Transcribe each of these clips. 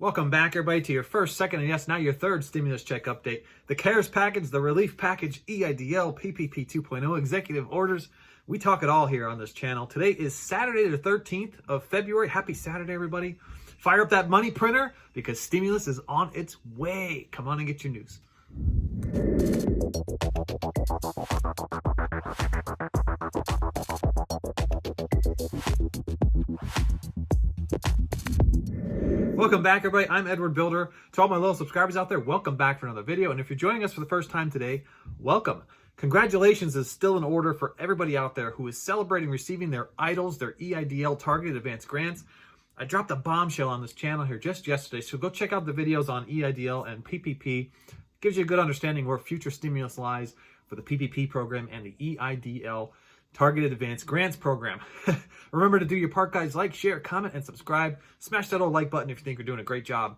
Welcome back, everybody, to your first, second, and yes, now your third stimulus check update. The CARES package, the relief package, EIDL, PPP 2.0, executive orders. We talk it all here on this channel. Today is Saturday, the 13th of February. Happy Saturday, everybody. Fire up that money printer because stimulus is on its way. Come on and get your news. Welcome back, everybody. I'm Edward Bilder. To all my loyal subscribers out there, welcome back for another video. And if you're joining us for the first time today, welcome. Congratulations is still in order for everybody out there who is celebrating receiving their EIDLs, their EIDL targeted advance grants. I dropped a bombshell on this channel here just yesterday, so go check out the videos on EIDL and PPP. Gives you a good understanding where future stimulus lies for the PPP program and the EIDL Targeted Advanced Grants Program. Remember to do your part, guys. Like, share, comment, and subscribe. Smash that old like button if you think we're doing a great job.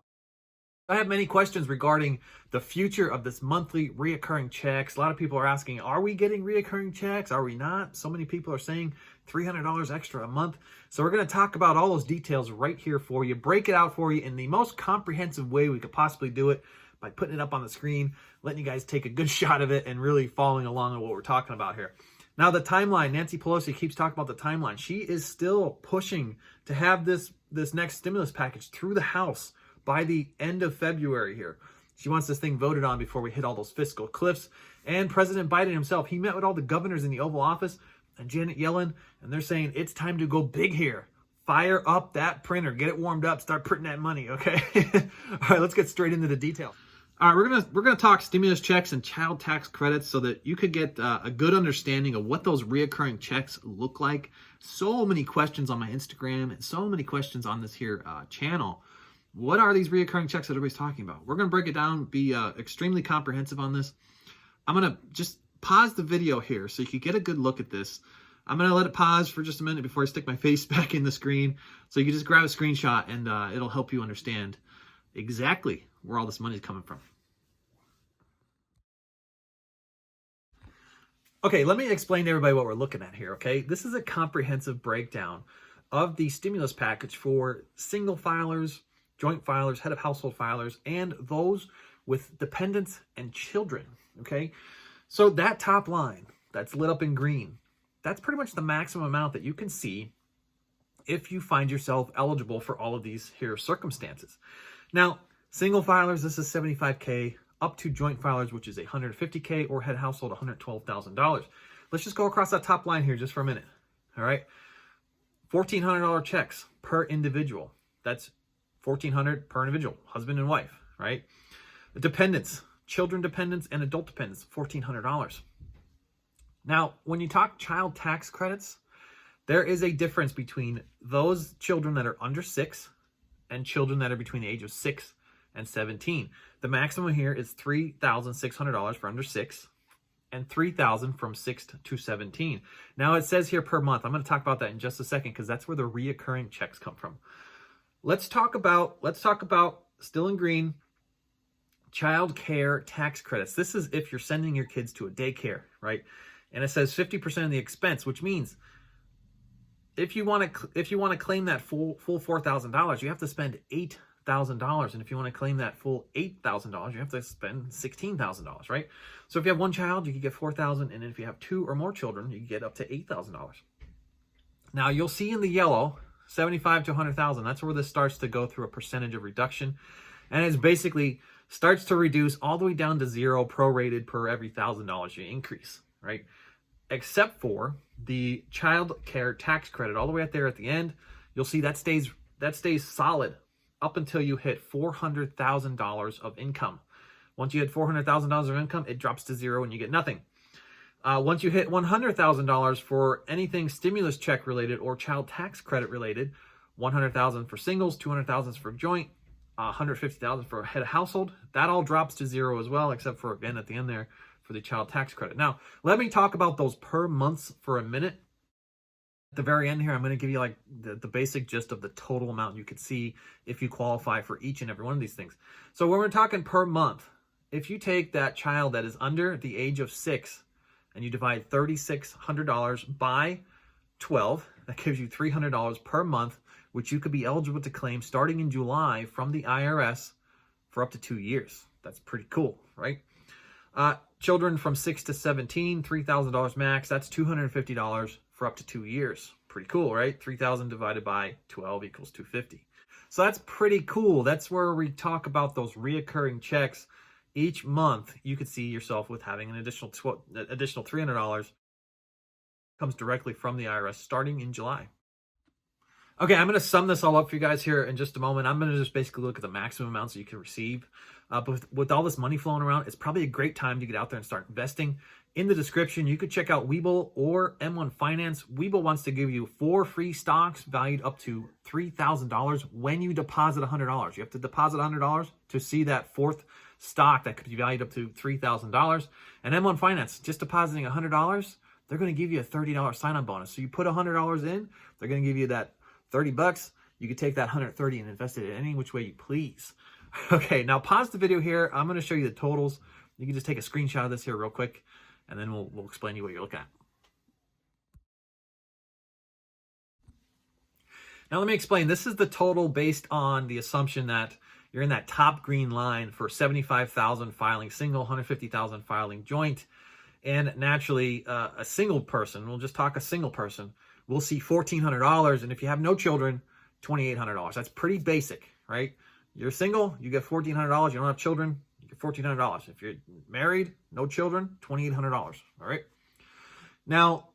I have many questions regarding the future of this monthly reoccurring checks. A lot of people are asking, are we getting reoccurring checks? Are we not? So many people are saying $300 extra a month. So we're going to talk about all those details right here for you, break it out for you in the most comprehensive way we could possibly do it by putting it up on the screen, letting you guys take a good shot of it and really following along on what we're talking about here. Now, the timeline, Nancy Pelosi keeps talking about the timeline. She is still pushing to have this next stimulus package through the House by the end of February here. She wants this thing voted on before we hit all those fiscal cliffs. And President Biden himself, he met with all the governors in the Oval Office and Janet Yellen, and they're saying it's time to go big here. Fire up that printer, get it warmed up, start printing that money, okay? All right, let's get straight into the details. All right, we're gonna talk stimulus checks and child tax credits so that you could get a good understanding of what those reoccurring checks look like. So many questions on my Instagram and so many questions on this here channel. What are these reoccurring checks that everybody's talking about? We're gonna break it down, be extremely comprehensive on this. I'm gonna just pause the video here so you can get a good look at this. I'm gonna let it pause for just a minute before I stick my face back in the screen, so you can just grab a screenshot and it'll help you understand exactly where all this money is coming from. Okay, let me explain to everybody what we're looking at here, okay? This is a comprehensive breakdown of the stimulus package for single filers, joint filers, head of household filers, and those with dependents and children, okay? So that top line that's lit up in green, that's pretty much the maximum amount that you can see if you find yourself eligible for all of these here circumstances. Now, single filers, this is $75K, up to joint filers, which is $150K, or head household, $112,000. Let's just go across that top line here just for a minute, all right? $1,400 checks per individual. That's $1,400 per individual, husband and wife, right? Dependents, children dependents and adult dependents, $1,400. Now, when you talk child tax credits, there is a difference between those children that are under 6 and children that are between the age of 6 and 17. The maximum here is $3,600 for under 6 and $3,000 from 6 to 17. Now it says here per month. I'm going to talk about that in just a second because that's where the reoccurring checks come from. Let's talk about still in green, child care tax credits. This is if you're sending your kids to a daycare, right? And it says 50% of the expense, which means if you want to claim that full $4,000, you have to spend $8,000, and if you want to claim that full $8,000, you have to spend $16,000, right? So if you have one child, you can get $4,000, and if you have 2 or more children, you can get up to $8,000. Now you'll see in the yellow, 75 to 100,000. That's where this starts to go through a percentage of reduction, and it's basically starts to reduce all the way down to 0, prorated per every $1,000 you increase, right? Except for the child care tax credit, all the way up there at the end. You'll see that stays solid up until you hit $400,000 of income. Once you hit $400,000 of income, it drops to 0 and you get nothing. Once you hit $100,000 for anything stimulus check related or child tax credit related, $100,000 for singles, $200,000 for joint, $150,000 for a head of household, that all drops to 0 as well, except for, again, at the end there, for the child tax credit. Now, let me talk about those per months for a minute. At the very end here, I'm going to give you like the basic gist of the total amount you could see if you qualify for each and every one of these things. So when we're talking per month, if you take that child that is under the age of 6 and you divide $3,600 by 12, that gives you $300 per month which you could be eligible to claim starting in July from the IRS for up to 2 years. That's pretty cool, right? Children from 6 to 17, $3,000 max. That's $250 for up to 2 years. Pretty cool, right? 3,000 divided by 12 equals 250. So that's pretty cool. That's where we talk about those reoccurring checks. Each month, you could see yourself with having an additional $300 comes directly from the IRS starting in July. Okay, I'm going to sum this all up for you guys here in just a moment. I'm going to just basically look at the maximum amounts that you can receive. But with all this money flowing around, it's probably a great time to get out there and start investing. In the description, you could check out Webull or M1 Finance. Webull wants to give you 4 free stocks valued up to $3,000 when you deposit $100. You have to deposit $100 to see that 4th stock that could be valued up to $3,000. And M1 Finance, just depositing $100, they're going to give you a $30 sign-on bonus. So you put $100 in, they're going to give you that $30. You could take that $130 and invest it in any which way you please. Okay, now pause the video here. I'm going to show you the totals. You can just take a screenshot of this here real quick, and then we'll explain to you what you're looking at. Now let me explain. This is the total based on the assumption that you're in that top green line for 75,000 filing single, 150,000 filing joint, and naturally a single person, we'll just talk a single person, will see $1,400, and if you have no children, $2,800. That's pretty basic, right? You're single, you get $1,400. You don't have children, you get $1,400. If you're married, no children, $2,800. All right. Now,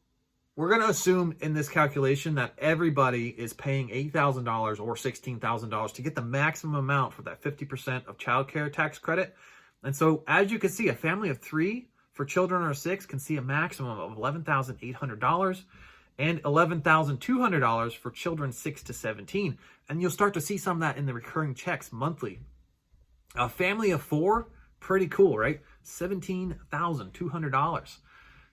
we're going to assume in this calculation that everybody is paying $8,000 or $16,000 to get the maximum amount for that 50% of child care tax credit. And so, as you can see, a family of 3 for children under 6 can see a maximum of $11,800. and $11,200 for children 6 to 17. And you'll start to see some of that in the recurring checks monthly. A family of 4, pretty cool, right? $17,200.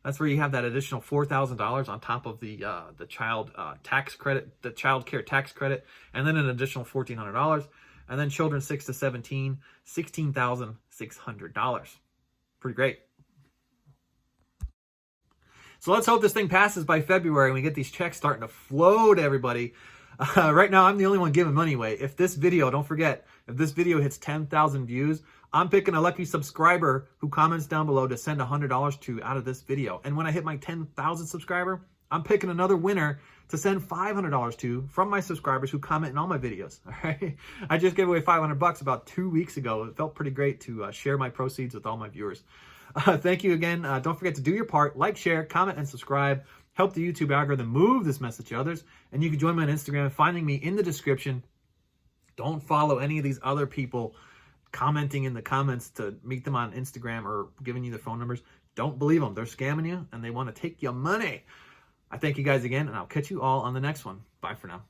That's where you have that additional $4,000 on top of the child tax credit, the child care tax credit, and then an additional $1,400. And then children 6 to 17, $16,600. Pretty great. So let's hope this thing passes by February and we get these checks starting to flow to everybody. Right now, I'm the only one giving money away. If this video, don't forget, if this video hits 10,000 views, I'm picking a lucky subscriber who comments down below to send $100 to out of this video. And when I hit my 10,000 subscriber, I'm picking another winner to send $500 to from my subscribers who comment in all my videos. All right, I just gave away $500 about 2 weeks ago. It felt pretty great to share my proceeds with all my viewers. Thank you again. Don't forget to do your part. Like, share, comment, and subscribe. Help the YouTube algorithm move this message to others. And you can join me on Instagram, finding me in the description. Don't follow any of these other people commenting in the comments to meet them on Instagram or giving you their phone numbers. Don't believe them. They're scamming you, and they want to take your money. I thank you guys again, and I'll catch you all on the next one. Bye for now.